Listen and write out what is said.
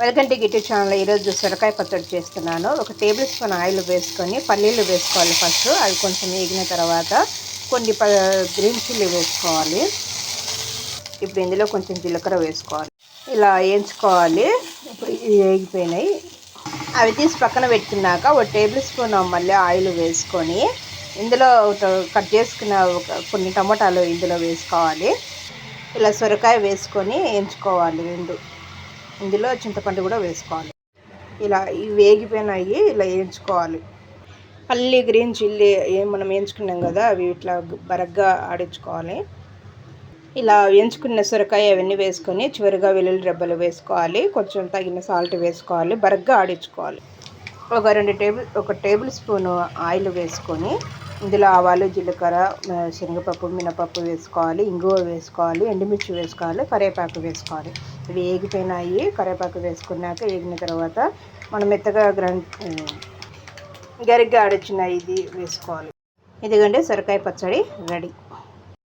Welcome to గిట్టి channel. ఈరోజు సొరకాయ పచ్చడి చేస్తున్నాను. 1 టేబుల్ స్పూన్ ఆయిల్ వేసుకొని పల్లీలు వేసుకోవాలి. ఫస్ట్ అవి కొంచెం వేగిన తర్వాత కొన్ని గ్రీన్ చిల్లీ వేసుకోవాలి. ఇప్పుడు ఇందులో కొంచెం జీలకర్ర వేసుకోవాలి. ఇలా వేయించుకోవాలి. ఇప్పుడు ఇవి వేగిపోయినాయి. అవి తీసి పక్కన పెట్టుకున్నాక 1 టేబుల్ స్పూన్ మళ్ళీ ఆయిల్ వేసుకొని ఇందులో కట్ చేసుకున్న కొన్ని టమాటాలు ఇందులో వేసుకోవాలి. ఇలా సొరకాయ వేసుకొని వేయించుకోవాలి. ఇందులో చింతపండు కూడా వేసుకోవాలి. ఇలా ఇవి వేగిపోయినాయి, ఇలా వేయించుకోవాలి. పల్లి గ్రీన్ చిల్లీ మనం వేయించుకున్నాం కదా, అవి ఇట్లా బరగ్గా ఆడించుకోవాలి. ఇలా వేయించుకున్న సొరకాయ అవన్నీ వేసుకొని చివరిగా వెల్లుల్లి రెబ్బలు వేసుకోవాలి. కొంచెం తగిన సాల్ట్ వేసుకోవాలి. బరగ్గా ఆడించుకోవాలి. 1 టేబుల్ స్పూన్ ఆయిల్ వేసుకొని ఇందులో ఆవాలు, జీలకర్ర, శనగపప్పు, మినపప్పు వేసుకోవాలి. ఇంగువ వేసుకోవాలి. ఎండుమిర్చి వేసుకోవాలి. కరివేపాకు వేసుకోవాలి. ఇవి వేగిపోయినాయి. కరివేపాకు వేసుకున్నాక వేగిన తర్వాత మనం మెత్తగా గరిగ్గా ఆడిచ్చిన ఇది వేసుకోవాలి. ఇదిగంటే సొరకాయ పచ్చడి రెడీ.